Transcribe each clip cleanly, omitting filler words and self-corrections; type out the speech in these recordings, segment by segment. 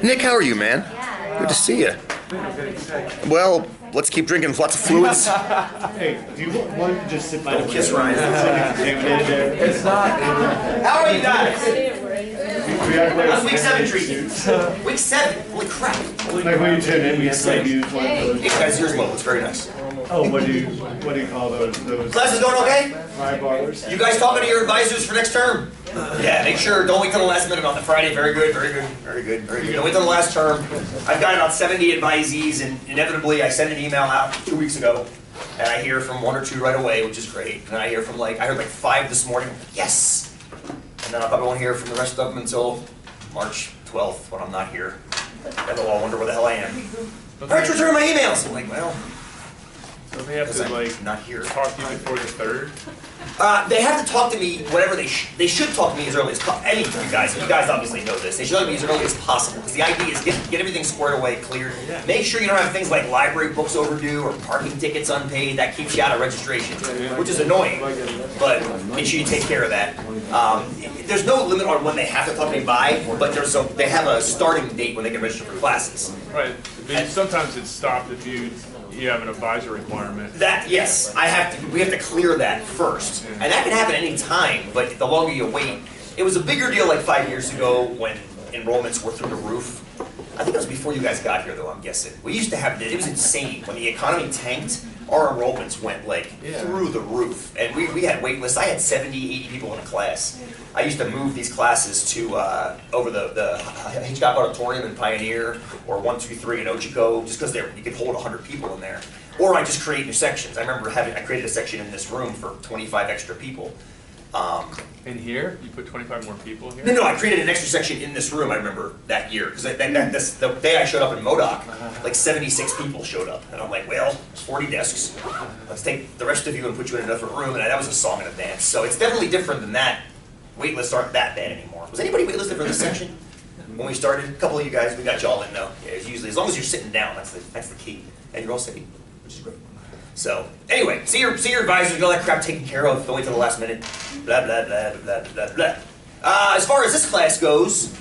Nick, how are you, man? Good to see you. Well, let's keep drinking lots of fluids. Hey, do you want to just sit by the Kiss window? Ryan. Contaminated there. It's not. How are you guys? We gotta play How's week 7 treating? Week 7? Holy crap. Like when you tune in, we just like use one of Hey those. guys, here's Mo. It's very nice. Oh, what do you call those? Class is going okay? High bars. You guys talking to your advisors for next term? Yeah, make sure, don't wait till the last minute on the Friday. Very good, very good, very good, very good. Don't wait till the last term. I've got about 70 advisees, and inevitably I sent an email out 2 weeks ago, and I hear from 1 or 2 right away, which is great. And I hear from I heard like 5 this morning. Yes! And then I probably won't hear from the rest of them until March 12th when I'm not here. And they'll all wonder where the hell I am. How'd you return my emails? I'm like, well, Don't they have to like not here. talk to you before the 3rd? They have to talk to me whenever they should talk to me as early as possible. Any of you guys obviously know this. They should talk to me as early as possible because the idea is get everything squared away, cleared. Make sure you don't have things like library books overdue or parking tickets unpaid. That keeps you out of registration, which is annoying. But make sure you take care of that. There's no limit on when they have to talk to me by, but they have a starting date when they can register for classes. Right. But sometimes it's stopped if you have an advisor requirement. That, yes, we have to clear that first. And that can happen any time, but the longer you wait. It was a bigger deal like 5 years ago when enrollments were through the roof. I think it was before you guys got here though, I'm guessing. We used to have, it was insane. When the economy tanked, our enrollments went through the roof. And we had wait lists. I had 70, 80 people in a class. I used to move these classes to over the Hitchcock Auditorium in Pioneer or 123 in Ochiko, just because you could hold 100 people in there. Or I just create new sections. I remember I created a section in this room for 25 extra people. In here? You put 25 more people in here? No, I created an extra section in this room, I remember, that year. Because the day I showed up in Modoc, like 76 people showed up. And I'm like, well, there's 40 desks. Let's take the rest of you and put you in a different room. And that was a song and a dance. So it's definitely different than that. Waitlists aren't that bad anymore. Was anybody waitlisted for this section? When we started, a couple of you guys, we got y'all in though. Yeah, it's usually, as long as you're sitting down, that's the key. And you're all sitting, which is great. So, anyway, see your advisors, get all that crap taken care of, don't wait till the last minute, blah, blah, blah, blah, blah, blah. As far as this class goes,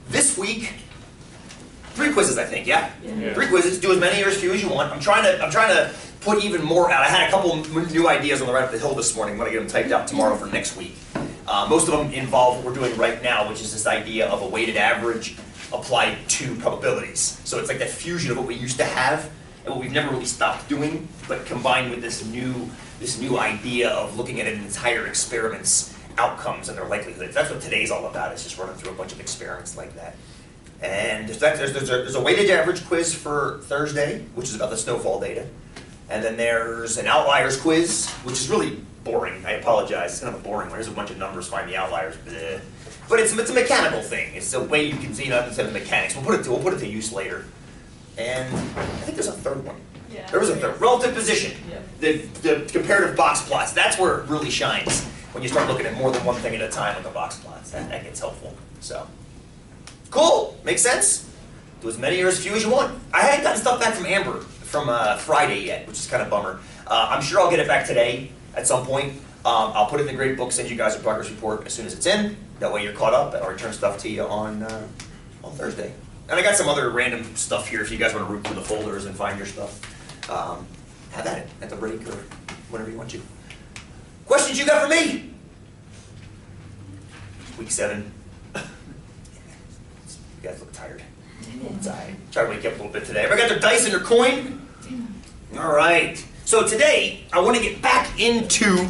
this week, 3 quizzes, I think, yeah? 3 quizzes, do as many or as few as you want. I'm trying to put even more out. I had a couple new ideas on the right up the hill this morning. I'm going to get them typed out tomorrow for next week. Most of them involve what we're doing right now, which is this idea of a weighted average applied to probabilities. So it's like that fusion of what we used to have and what we've never really stopped doing, but combined with this new idea of looking at an entire experiment's outcomes and their likelihoods. That's what today's all about, is just running through a bunch of experiments like that. And there's a weighted average quiz for Thursday, which is about the snowfall data. And then there's an outliers quiz, which is really boring. I apologize. It's kind of a boring one. Here's a bunch of numbers, find the outliers. Bleh. But it's a mechanical thing. It's a way you can see instead of mechanics. We'll put it to use later. And I think there's a third one. Yeah. There was a third. Relative position. Yeah. The comparative box plots. That's where it really shines. When you start looking at more than one thing at a time with the box plots. That gets helpful. So, cool. Makes sense? Do as many or as few as you want. I hadn't gotten stuff back from Amber from Friday yet, which is kind of a bummer. I'm sure I'll get it back today at some point. I'll put it in the grade book, send you guys a progress report as soon as it's in. That way you're caught up, and I'll return stuff to you on Thursday. And I got some other random stuff here if you guys want to root through the folders and find your stuff. Have at it at the break or whenever you want to. Questions you got for me? Week 7. You guys look tired. It's all right. Try to wake up a little bit today. Everybody got their dice and their coin? All right. So today, I want to get back into